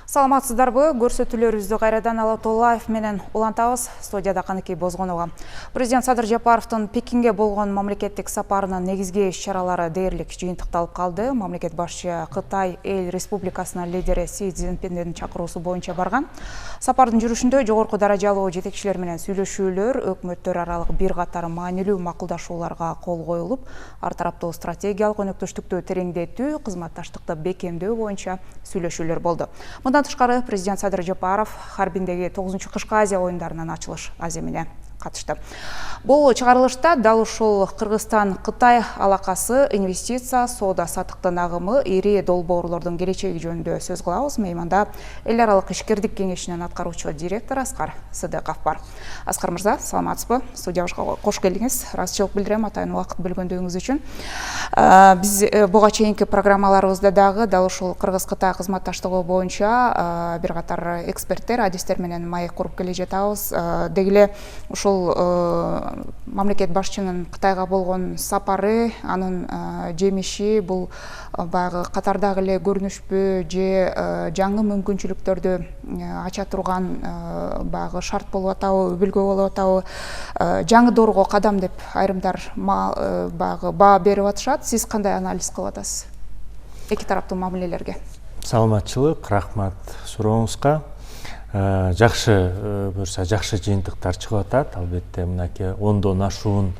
Саламатсыздарбы, көрсөтүүлөрүбүздү кайрадан Алатоллаев менен улантабыз. Студияда Каныкей Бозгонова. Президент Садыр Жапаровдун Пекинге болгон мамлекеттик сапарынын негизги иш-чаралары дээрлик жыйынтыкталып калды. Мамлекет башчы Кытай Эл Республикасынын лидери Си Цзиньпиндин чакыруусу боюнча барган. Сапардын жүрүшүндө жогорку даражалуу жетекчилер менен сүйлөшүүлөр, өкмөттөр аралык бир катар маанилүү макулдашууларга кол коюлуп, ар тараптуу стратегиялык өнөктөштүктү тереңдетүү, кызматташтыкты бекемдөө боюнча сүйлөшүүлөр болду. Мындан тышкары президент Садыр Жапаров Харбиндеги 9-Кышкы Азия оюндарынын ачылыш аземине катышты. Бул чыгарылышта дал ушул Кыргызстан-Кытай алакасы, инвестиция, соода саттыктын агымы, ири долбоорлордун келечеги жөнүндө сөз кылабыз. Мейманда эл аралык ишкердик кеңешинин аткаруучу директору Аскар Сыдыков бар. Аскар мырза, саламатсызбы? Студиябызга кош келдиңиз. Ыраазычылык билдирем атайын убакыт бөлгөндүгүңүз үчүн. Биз буга чейинки программаларыбызда дагы дал ушул Кыргыз-Кытай кызматташтыгы боюнча бир катар эксперттер, адистер менен маек куруп келе жатабыз. Деги эле ушул мамлекет башчынын Кытайга болгон сапары, анын жемиши бул баягы катардагы эле көрүнүшпү же жаңы мүмкүнчүлүктөрдү ача турган баягы шарт болуп атабы, үлгү болуп атабы, жаңы доорго кадам деп айрымдар баягы баа берип атышат. Сиз кандай анализ кылып атасыз эки тараптуу мамилелерге? Саламатчылык, рахмат сурооңузга. Жакшы жыйынтыктар чыгып атат. Албетте мынакей 10дон ашуун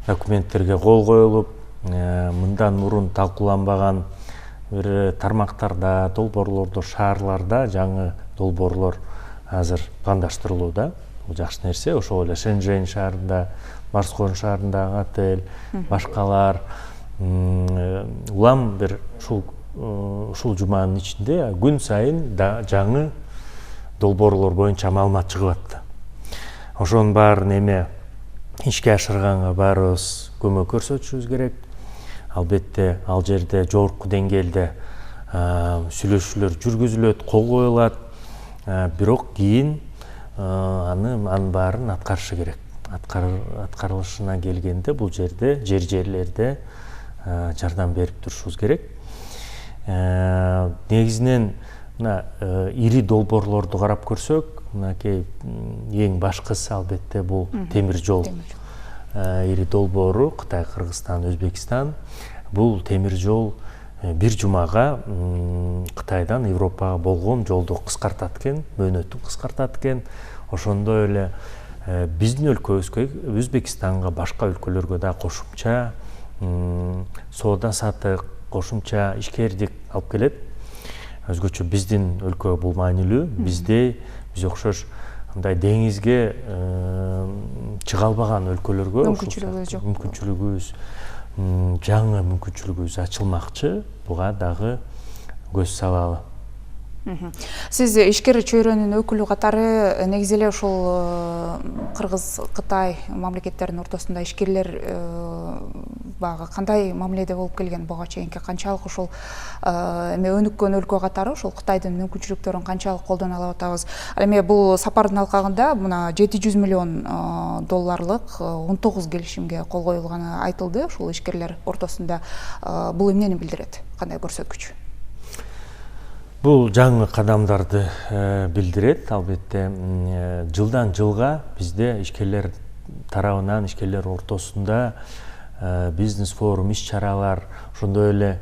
документтерге кол коюлуп, мындан мурун талкууланбаган бир тармактарда, долбоорлордо, шаарларда жаңы долбоорлор азыр пландаштырылууда. Бул жакшы нерсе. Ошол эле Шэньчжэнь шаарында, Барскон шаарындагы отель, башкалар. Улам бир ушул жуманын ичинде күн сайын жаңы долбоорлор боюнча маалымат чыгып атты. Ошонун баарын ишке ашырганга баарыбыз көмөк көрсөтүшүбүз керек. Албетте ал жерде жогорку деңгээлде сүйлөшүүлөр жүргүзүлөт, кол коюлат. Бирок кийин анын баарын аткарышы керек. Аткарылышына келгенде бул жерде, жерлерде жардам берип турушубуз керек. Негизинен ири долбоорлорду карап көрсөк, мынакей эң башкысы албетте бул темир жол. Ири долбоору Кытай, Кыргызстан, Өзбекстан. Бул темир жол бир жумага Кытайдан Европага болгон жолду кыскартат экен, мөөнөтүн кыскартат экен. Ошондой эле биздин өлкөбүзгө, Өзбекстанга, башка өлкөлөргө да кошумча соода саттык, кошумча ишкердик алып келет. Өзгөчө биздин өлкө бул маанилүү. Биз окшош мындай деңизге чыга албаган өлкөлөргө мүмкүнчүлүгүбүз, жаңы мүмкүнчүлүгүбүз ачылмакчы. Буга дагы көз салалы. Сиз ишкер чөйрөнүн өкүлү катары негизи эле ушул Кыргыз-Кытай мамлекеттеринин ортосунда ишкерлер багы кандай мамиледе болуп келген, буга чейинки канчалык ушул өнүккөн өлкө катары ушул Кытайдын мүмкүнчүлүктөрүн канчалык колдоно алып атабыз? Эми бул сапардын алкагында мына 700 миллион долларлык 19 келишимге кол коюлганы айтылды. Ушул ишкерлер ортосунда бул эмнени билдирет? Кандай көрсөткүч? Бул жаңы кадамдарды билдирет. Албетте жылдан жылга бизде ишкерлер тарабынан, ишкерлер ортосунда бизнес форум, иш-чаралар, ошондой эле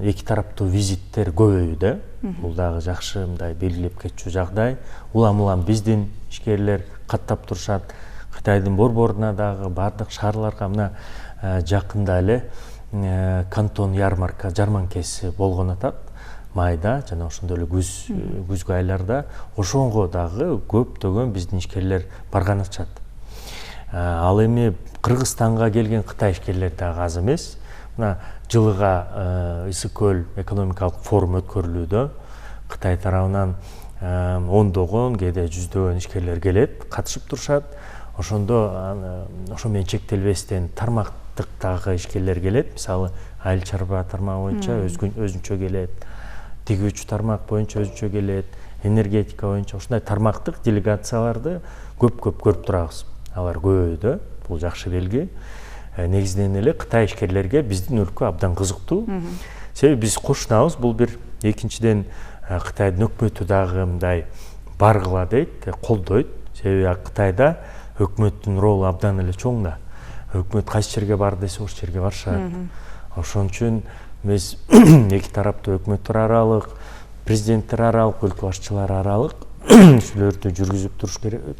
эки тараптуу визиттер көбөйүүдө. Бул дагы жакшы мындай белгилеп кетчү жагдай. Улам биздин ишкерлер каттап турушат. Кытайдын борборуна дагы бардык шаарларга мына жакында эле Кантон жарманкеси болгон атат. Майда жана ошондой эле күзгү айларда ошонго дагы көптөгөн биздин ишкерлер барган атышат. Ал эми Кыргызстанга келген Кытай ишкерлери дагы аз эмес. Мына жылыга Ысык көл экономикалык форум өткөрүлүүдө. Кытай тарабынан 10догон, кээде 100дөгөн ишкерлер келет, катышып турушат. Ошо менен чектелбестен тармактыктагы ишкерлер келет. Мисалы, айыл чарба тармагы боюнча өзүнчө келет. Тигүүчү тармак боюнча өзүнчө келет, энергетика боюнча ушундай тармактык делегацияларды көп көрүп турабыз. Алар көбөйдү, бул жакшы белги. Негизинен эле Кытай ишкерлерге биздин өлкө абдан кызыктуу. Себеби биз кошунабыз, бул бир экинчиден Кытайдын өкмөтү дагы мындай баргыла дейт, колдойт. Себеби Кытайда өкмөттүн ролу абдан эле чоң да. Өкмөт кайсы жерге бар десе, ошол жерге барышат. Ошон үчүн биз эки тараптуу өкмөттөр аралык, президенттер аралык, өлкө башчылары аралык сүйлөрдү жүргүзүп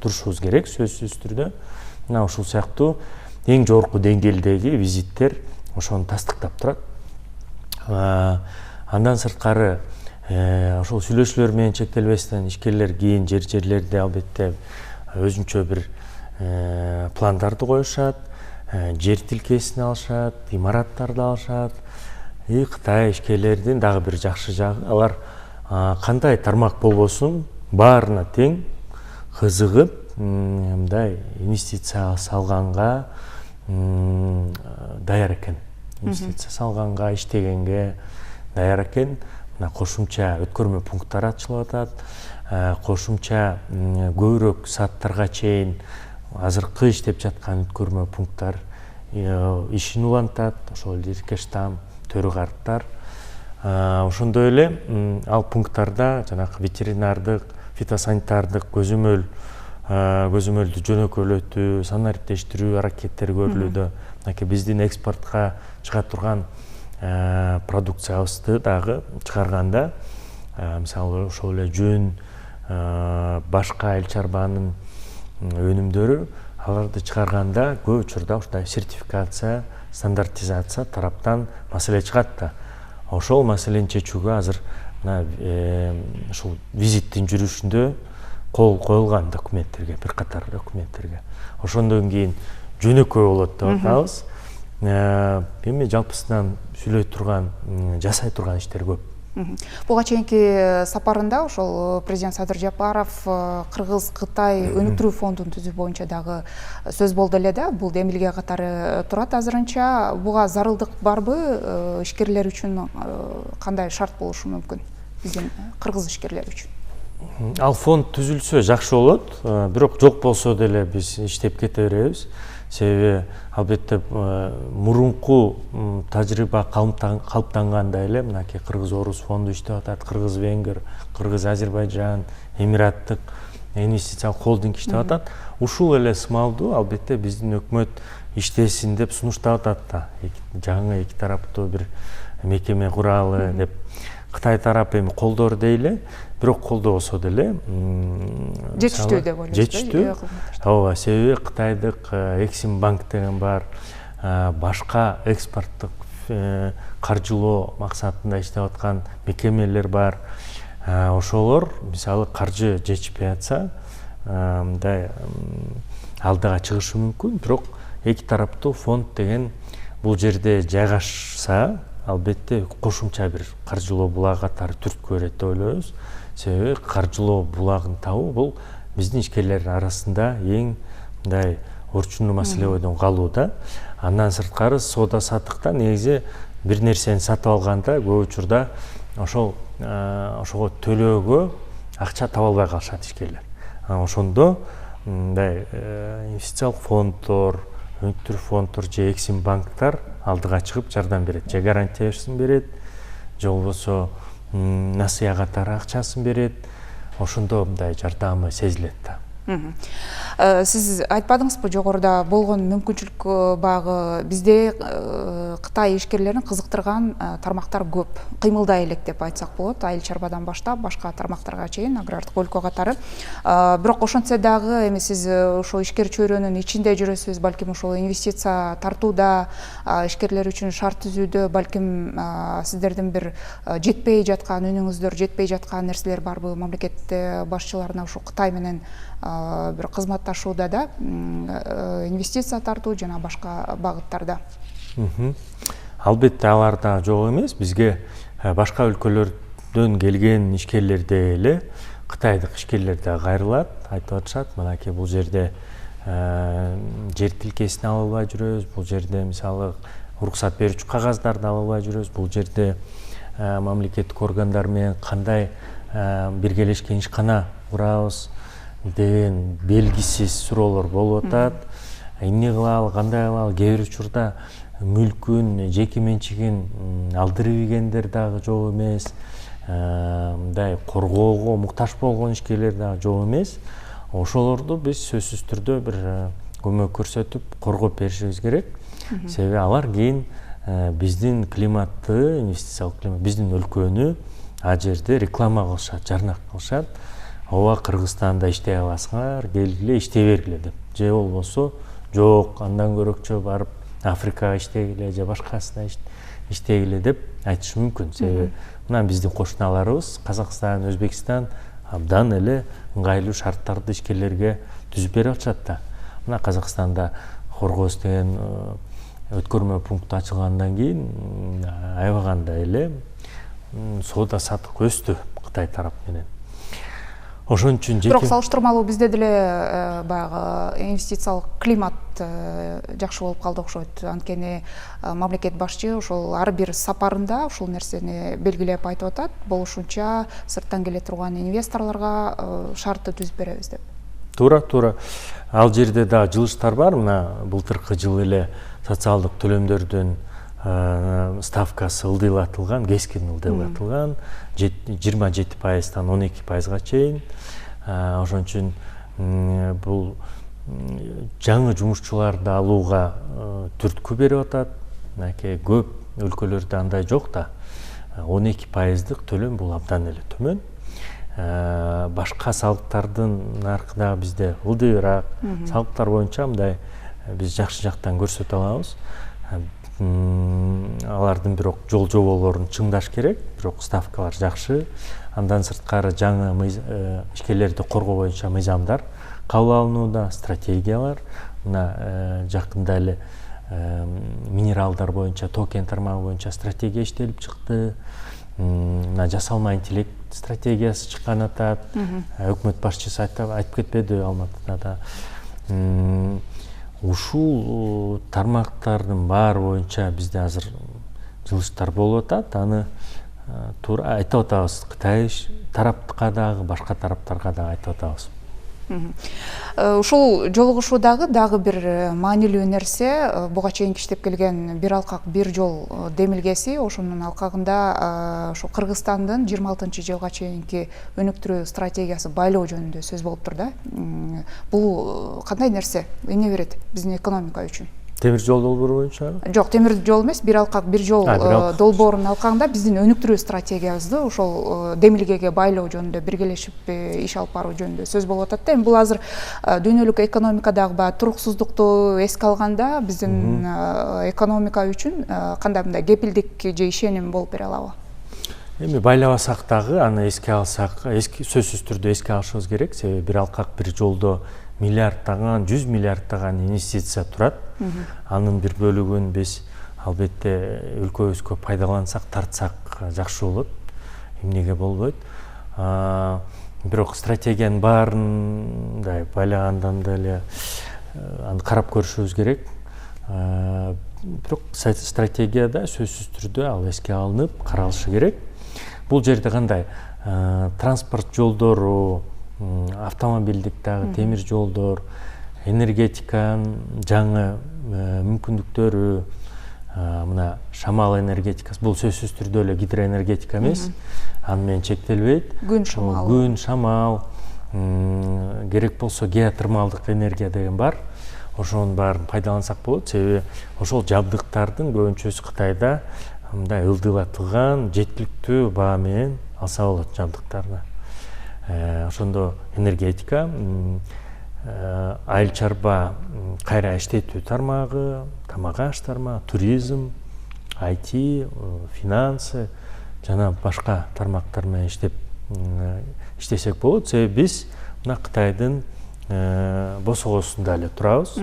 турушубуз керек, сөзсүз түрдө. Мына ушул сыяктуу эң жогорку деңгээлдеги визиттер ошону тастыктап турат. Андан сырткары ошол сүйлөшүүлөр менен чектелбестен ишкерлер кийин жерлерде албетте өзүнчө бир пландарды коюшат, жер тилкесин алышат, имараттарды алышат. Кытай ишкерлердин дагы бир жакшы жагы, алар кандай тармак болбосун баарына тең кызыгып, мындай инвестиция салганга даяр экен. Инвестиция салганга, иштегенге даяр экен. Мына кошумча өткөрмө пункттары ачылып атат. Кошумча көбүрөөк сааттарга чейин азыркы иштеп жаткан өткөрмө пункттар ишин улантат. Ошол Иркештам, Төрүгарттар. Ошондой эле ал пункттарда жанагы ветеринардык, фитосанитардык көзөмөлдү жөнөкөйлөтүү, санариптештирүү аракеттери көрүлүүдө. Мынакей биздин экспортко чыга турган продукциябызды дагы чыгарганда, мисалы ошол эле жүн, башка эл чарбанын өнүмдөрү, аларды чыгарганда көп учурда ушундай сертификация, стандартизация тараптан маселе чыгат да. Ошол маселени чечүүгө азыр ушул визиттин жүрүшүндө кол коюлган документтерге, бир катар документтерге. Ошондон кийин жөнөкөй болот деп атабыз. Эми жалпысынан сүйлөй турган, жасай турган иштер көп. Буга чейинки сапарында ошол президент Садыр Жапаров Кыргыз-Кытай өнүктүрүү фондун түзүү боюнча дагы сөз болду эле да. Бул эмилге катары турат азырынча. Буга зарылдык барбы? Ишкерлер үчүн кандай шарт болушу мүмкүн биздин кыргыз ишкерлери үчүн? Ал фонд түзүлсө жакшы болот, бирок жок болсо деле биз иштеп кете беребиз. Себеби албетте мурунку тажрыйба калыптангандай эле мынакей Кыргыз-Орус фонду иштеп атат, Кыргыз-Венгер, Кыргыз-Азербайжан, Эмираттык инвестициялык холдинг иштеп атат. Ушул эле сымалдуу албетте биздин өкмөт иштесин деп сунуштап атат да. Жаңы эки тараптуу бир мекеме куралы деп. Кытай тарапы эми колдор дейле, бирок колдобосо деле жетиштүү деп ойлойсуз. Жетиштүү. Ооба, себеби Кытайдык Эксим банк деген бар, башка экспорттук каржылоо максатында иштеп аткан мекемелер бар. Ошолор мисалы каржы жетишпей атса, мындай алдыга чыгышы мүмкүн, бирок эки тараптуу фонд деген бул жерде жайгашса, албетте кошумча бир каржылоо булагы катары түрткү берет деп ойлойбуз. Себеби каржылоо булагын табуу бул биздин ишкерлер арасында эң мындай орчундуу маселе бойдон калуу да. Андан сырткары соода саттыкта негизи бир нерсени сатып алганда көп учурда ошого төлөөгө акча таба албай калышат ишкерлер. Ошондо мындай инвестициялык фонддор, өнүктүрүү фонддор же Эксим банктар алдыга чыгып жардам берет. Же гарантиясын берет, же болбосо насыя катары акчасын берет. Ошондо мындай жардамы сезилет да. Сиз айтпадыңызбы жогоруда болгон мүмкүнчүлүк багы бизде Кытай ишкерлерин кызыктырган тармактар көп. Кыймылдай элек деп айтсак болот. Айыл чарбадан баштап башка тармактарга чейин, агрардык өлкө катары. Бирок ошентсе дагы эми сиз ошо ишкер чөйрөнүн ичинде жүрөсүз, балким ошол инвестиция тартууда, ишкерлер үчүн шарт түзүүдө балким сиздердин бир жетпей жаткан үнүңүздөр, жетпей жаткан нерселер барбы? Мамлекет башчыларына ошо Кытай менен бир кызматташууда да, инвестиция тартуу жана башка багыттарда. Албетте аларда жок эмес. Бизге башка өлкөлөрдөн келген ишкерлерде эле Кытайдык ишкерлер да кайрылат, айтып атышат. Мынакей бул жерде жер тилкесин ала албай жүрөбүз, бул жерде мисалы уруксат берүүчү кагаздарды ала албай жүрөбүз, бул жерде мамлекеттик органдар менен кандай биргелешкен ишкана курабыз деген белгисиз суроолор болуп атат. Эмне кылалы, кандай кылалы, кээ бир учурда мүлкүн, жеке менчигин алдырып ийгендер дагы жок эмес. мындай коргоого муктаж болгон ишкерлер дагы жок эмес. Ошолорду биз сөзсүз түрдө бир көмөк көрсөтүп коргоп беришибиз керек. Себеби алар кийин биздин климатты, инвестициялык климат, биздин өлкөнү ал жерде реклама кылышат, жарнак кылышат. Ооба, Кыргызстанда иштей аласыңар, келгиле иштей бергиле деп. Же болбосо жок, андан көрөкчө барып Африкага иштегиле же башкасына иштегиле деп айтышы мүмкүн. Себеби мына биздин кошуналарыбыз Казакстан, Өзбекстан абдан эле ыңгайлуу шарттарды ишкерлерге түзүп берип атышат да. Мына Казакстанда Хоргоз деген өткөрмө пункту ачылгандан кийин аябаганда эле соода саттык өстү Кытай тарап менен. Ошон үчүн бирок салыштырмалуу бизде деле баягы инвестициялык климат жакшы болуп калды окшойт. Анткени мамлекет башчы ошол ар бир сапарында ушул нерсени белгилеп айтып атат. Болушунча сырттан келе турган инвесторлорго шартты түзүп беребиз деп. Туура. Ал жерде да жылыштар бар. Мына былтыркы жылы эле социалдык төлөмдөрдүн ставкасы ылдыйлатылган, кескин ылдыйлатылган, 27%-тан 12%-га чейин. Ошон үчүн бул жаңы жумушчуларды алууга түрткү берип атат. Мынакей көп өлкөлөрдө андай жок да. 12%-дык төлөм бул абдан эле төмөн. Башка салыктардын наркы да бизде ылдыйраак. Салыктар боюнча мындай биз жакшы жактан көрсөтө алабыз. Алардын бирок жол жоболорун чыңдаш керек, бирок ставкалар жакшы. Андан сырткары жаңы ишкерлерди коргоо боюнча мыйзамдар кабыл алынууда, стратегиялар. Мына жакында эле минералдар боюнча, токен тармагы боюнча стратегия иштелип чыкты. Мына жасалма интеллект стратегиясы чыккан атат. Өкмөт башчысы айтып кетпеди Алматыда да. Ушул тармактардын баары боюнча бизде азыр жылыштар болуп атат. Аны туура айтып атабыз. Кытай тараптыкка дагы, башка тараптарга дагы айтып атабыз. Ушул жолугушуудагы дагы бир маанилүү нерсе буга чейин иштеп келген бир алкак бир жол демилгеси. Ошонун алкагында ошо Кыргызстандын 26-жылга чейинки өнүктүрүү стратегиясы байлоо жөнүндө сөз болуптур да. Бул кандай нерсе? Эмне берет биздин экономика үчүн? Темир жол долбоору боюнча? Жок, темир жол эмес, бир алкак бир жол долбоорунун алкагында биздин өнүктүрүү стратегиябызды ошол демилгеге байлоо жөнүндө биргелешип иш алып баруу жөнүндө сөз болуп атат да. Эми бул азыр дүйнөлүк экономикадагы баягы туруксуздукту эске алганда биздин экономика үчүн кандай мындай кепилдик же ишеним болуп бере алабы? Эми байлабасак дагы аны эске алсак, сөзсүз түрдө эске алышыбыз керек. Себеби бир алкак бир жолдо миллиарддаган, 100 миллиарддаган инвестиция турат. Анын бир бөлүгүн биз албетте өлкөбүзгө пайдалансак, тартсак жакшы болот. Эмнеге болбойт? Бирок стратегиянын баарын байлагандан эле аны карап көрүшүбүз керек. Бирок стратегияда сөзсүз түрдө ал эске алынып, каралышы керек. Бул жерде кандай транспорт жолдору, автомобилдик дагы темир жолдор, энергетиканын жаңы мүмкүндүктөрү, мына шамал энергетикасы, бул сөзсүз түрдө эле гидроэнергетика эмес, аны менен чектелбейт. Күн, шамал, керек болсо геотермалдык энергия деген бар. Ошонун баарын пайдалансак болот. Себеби ошол жабдыктардын көбүнчөсү Кытайда мындай ылдыйлатылган, жеткиликтүү баа менен алса болот жабдыктарды. Ошондо энергетика, айыл чарба кайра иштетүү тармагы, тамак аш тармагы, туризм, IT, финансы жана башка тармактар менен иштесек болот. Себеби биз мына Кытайдын босогосунда эле турабыз.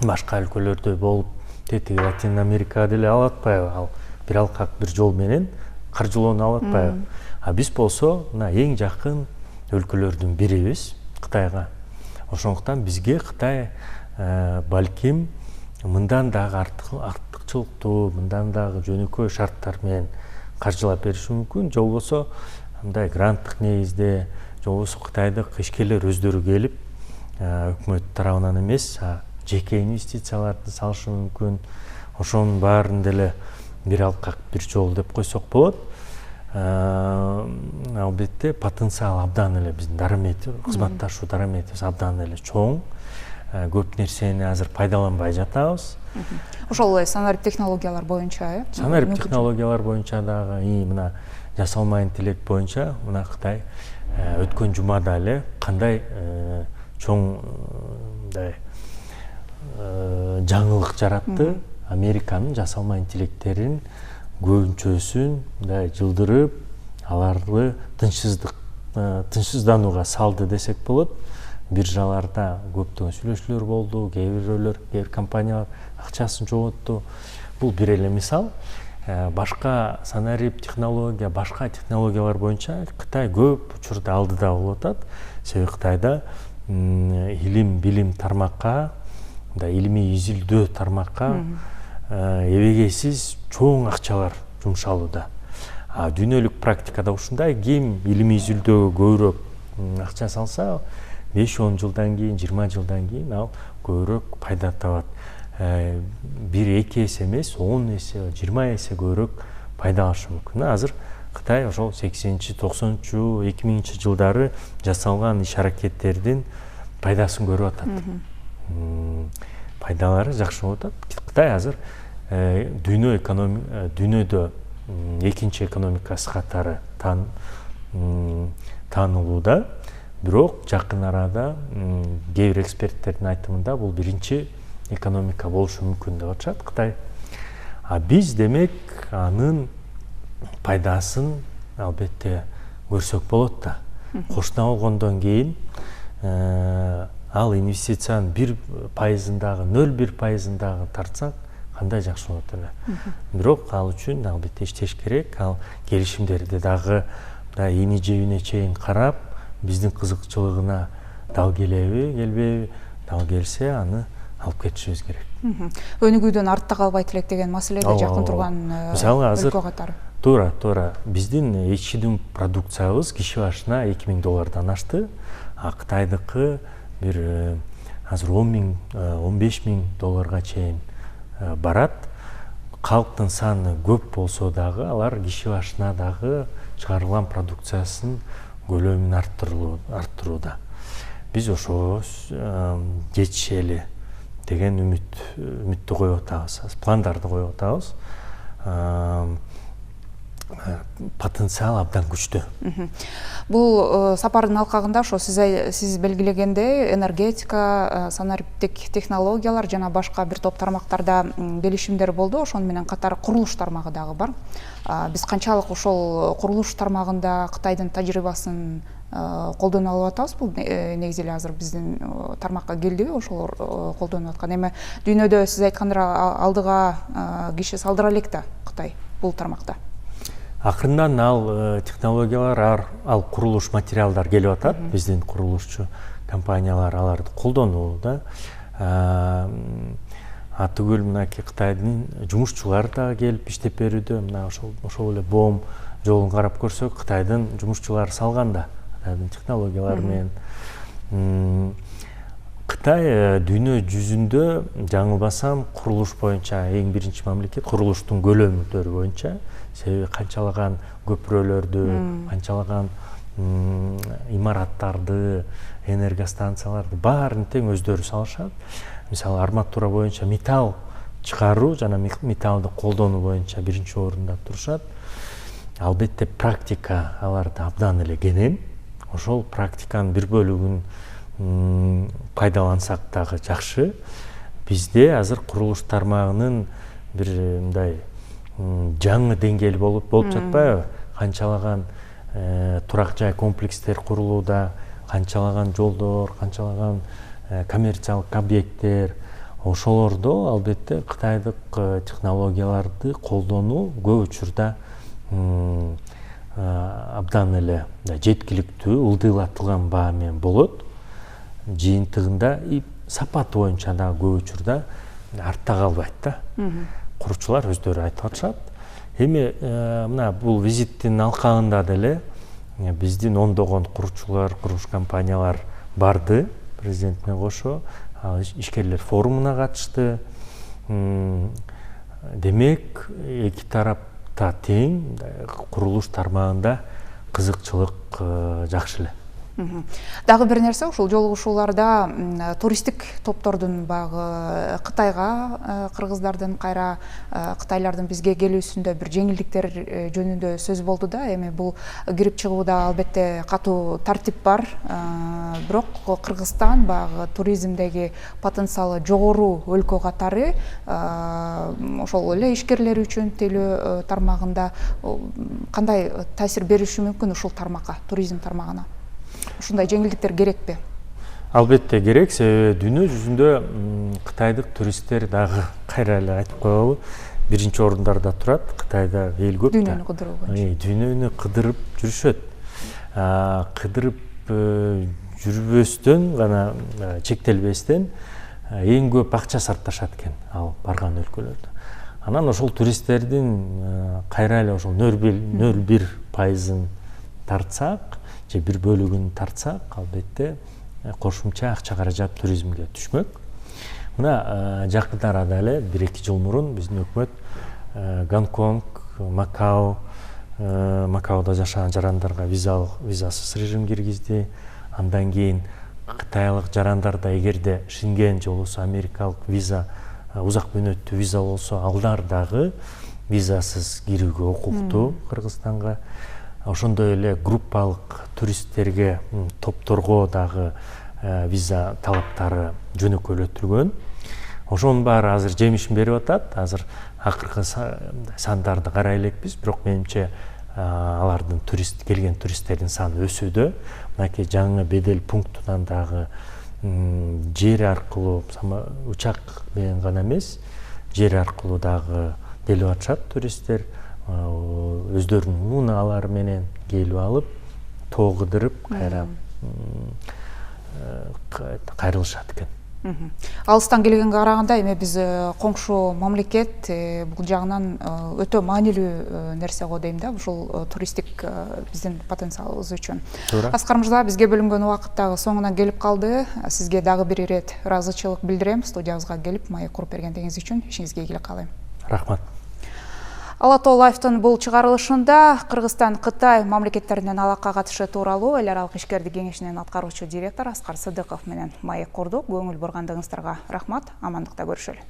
Башка өлкөлөрдө болуп, тетиги Латин Америкада эле алып атпайбы? Ал бир алкак бир жол менен каржылоону алып атпайбы? А биз болсо мына эң жакын өлкөлөрдүн бирибиз Кытайга. Ошондуктан бизге Кытай балким мындан дагы артыкчылыктуу, мындан дагы жөнөкөй шарттар менен каржылап бериши мүмкүн. Же болбосо мындай гранттык негизде, же болбосо кытайдык ишкерлер өздөрү келип, өкмөт тарабынан эмес, жеке инвестицияларды салышы мүмкүн. Ошонун баарын деле бир алкак бир жол деп койсок болот. албетте потенциал абдан эле биздин дарамети, кызматташуу дараметибиз абдан эле чоң. Көп нерсени азыр пайдаланбай жатабыз. Ошол санарип технологиялар боюнча, санарип технологиялар боюнча дагы мына жасалма интеллект боюнча мына Кытай өткөн жумада эле кандай чоң жаңылык жаратты. Американын жасалма интеллекттерин көбүнчөсүн мындай жылдырып, аларды тынчсызданууга салды десек болот. Биржаларда көптөгөн сүйлөшүүлөр болду, кээ бир компаниялар акчасын жоготту. Бул бир эле мисал. Башка санарип технология, башка технологиялар боюнча Кытай көп учурда алдыда болуп атат. Себеби Кытайда илим, билим тармакка, илимий изилдөө тармакка эбегейсиз чоң акчалар жумшалууда. Дүйнөлүк практикада ушундай, ким илимий изилдөөгө көбүрөөк акча салса, 5-10 жылдан кийин, 20 жылдан кийин ал көбүрөөк пайда табат. 1-2 эсе эмес, 10 эсе, 20 эсе көбүрөөк пайда алышы мүмкүн. Азыр Кытай ошол 80-90, 2000 жылдары жасалган иш аракеттердин пайдасын көрүп атат. Пайдалары жакшы болуп атат. Кытай азыр дүйнөдө экинчи экономикасы катары таанылууда. Бирок жакын арада кээ бир эксперттердин айтымында бул биринчи экономика болушу мүмкүн деп атышат Кытай. Биз демек анын пайдасын албетте көрсөк болот да. Кошуна болгондон кийин ал инвестициянын 1%-дагы, 0,1%-дагы тартсак кандай жакшы болот эле. Бирок ал үчүн албетте иштеш керек. Ал келишимдерди дагы эни жебине чейин карап, биздин кызыкчылыгына дал келеби, келбеби, дал келсе аны алып кетишибиз керек. Өнүгүүдөн артта калбайт элек деген маселеде жакын турган өлкө катары. Туура. Биздин ичидин продукциябыз киши башына $2000 ашты. Кытайдыкы бир азыр $10,000-15,000 чейин барат. Калктын саны көп болсо дагы алар киши башына дагы чыгарылган продукциясын көлөмүн арттырууда. Биз ошо жетишели деген үмүттү коюп атабыз, пландарды коюп атабыз. Потенциал абдан күчтүү. Бул сапардын алкагында ошо сиз белгилегендей энергетика, санариптик технологиялар жана башка бир топ тармактарда келишимдер болду. Ошону менен катары курулуш тармагы дагы бар. Биз канчалык ошол курулуш тармагында Кытайдын тажрыйбасын колдоно алып атабыз? Бул негизи эле азыр биздин тармакка келдиби ошолор колдонуп аткан? Эми дүйнөдө сиз айткандай алдыга киши салдыра элек да Кытай бул тармакта. Акырындан ал технологиялар, ал курулуш материалдар келип атат. Биздин курулушчу компаниялар аларды колдонууда. Түгүл мынакей Кытайдын жумушчулары да келип иштеп берүүдө. Мына ошол эле БОМ жолун карап көрсөк, Кытайдын жумушчулары салган да, Кытайдын технологиялары менен. Кытай дүйнө жүзүндө жаңылбасам курулуш боюнча эң биринчи мамлекет, курулуштун көлөмү боюнча. Себеби канчалаган көпүрөлөрдү, канчалаган имараттарды, энергостанцияларды баарын тең өздөрү салышат. Мисалы арматура боюнча металл чыгаруу жана металлды колдонуу боюнча биринчи орунда турушат. Албетте практика аларда абдан эле кенен. Ошол практиканын бир бөлүгүн пайдалансак дагы жакшы. Бизде азыр курулуш тармагынын бир мындай жаңы деңгээл болуп жатпайбы? Канчалаган турак жай комплекстер курулууда, канчалаган жолдор, канчалаган коммерциялык объекттер. Ошолордо албетте кытайдык технологияларды колдонуу көп учурда абдан эле жеткиликтүү, ылдыйлатылган баа менен болот. Жыйынтыгында сапаты боюнча да көп учурда артта калбайт да. Куручулар өздөрү айтып атышат. Эми мына бул визиттин алкагында деле биздин ондогон куручулар, курулуш компаниялар барды, президент менен кошо, ишкерлер форумуна катышты. Демек, эки тарап тармакта тең, курулуш тармагында кызыкчылык жакшы эле. Дагы бир нерсе, ушул жолугушууларда туристтик топтордун багы Кытайга кыргыздардын кайра кытайлардын бизге келүүсүндө бир жеңилдиктер жөнүндө сөз болду да. Эми бул кирип чыгууда албетте катуу тартип бар. Бирок Кыргызстан багы туризмдеги потенциалы жогору өлкө катары ошол эле ишкерлер үчүн тилөө тармагында кандай таасир бериши мүмкүн ушул тармакка, туризм тармагына? Ушундай жеңилдиктер керекпи? Албетте керек, себеби дүйнө жүзүндө кытайдык туристтер дагы кайра эле айтып коелу, биринчи орундарда турат. Кытайда эл көп да. Дүйнөнү кыдыруу боюнча. Дүйнөнү кыдырып жүрүшөт. Кыдырып жүрбөстөн гана, чектелбестен эң көп акча сарпташат экен ал барган өлкөлөрдө. Анан ошол туристтердин кайра эле ошол 0,1% тартсак, же бир бөлүгүн тартсак, албетте кошумча акча каражат туризмге түшмөк. Мына жакын арада эле 1-2 жыл мурун биздин өкмөт Гонконг, Макаода жашаган жарандарга визасыз режим киргизди. Андан кийин кытайлык жарандарда эгерде Шенген же болбосо америкалык виза, узак мөөнөттүү виза болсо, алдар дагы визасыз кирүүгө укуктуу Кыргызстанга. Ошондой эле группалык туристтерге, топторго дагы виза талаптары жөнөкөйлөтүлгөн. Ошонун баары азыр жемишин берип атат. Азыр акыркы сандарды карай элекпиз, бирок менимче алардын келген туристтердин саны өсүүдө. Мынакей жаңы бедел пунктунан дагы жер аркылуу, учак менен гана эмес, жер аркылуу дагы келип атышат туристтер. Өздөрүнүн унаалары менен келип алып, тоо кыдырып, кайрылышат экен. Алыстан келгенге караганда эми биз коңшу мамлекет, бул жагынан өтө маанилүү нерсе го дейм да, ушул туристтик биздин потенциалыбыз үчүн. Аскар мырза, бизге бөлүнгөн убакыт дагы соңуна келип калды. Сизге дагы бир ирет ыраазычылык билдирем. Студиябызга келип маек куруп бергендигиңиз үчүн ишиңизге ийгилик каалайм. Рахмат. Ала Тоо Лайфтын бул чыгарылышында Кыргызстан, Кытай мамлекеттеринен алакка катышы тууралуу эл аралык ишкердик кеңешинин аткаруучу директору Аскар Сыдыков менен маек курдук. Көңүл бургандыгыңыздарга рахмат. Амандыкта көрүшөлү.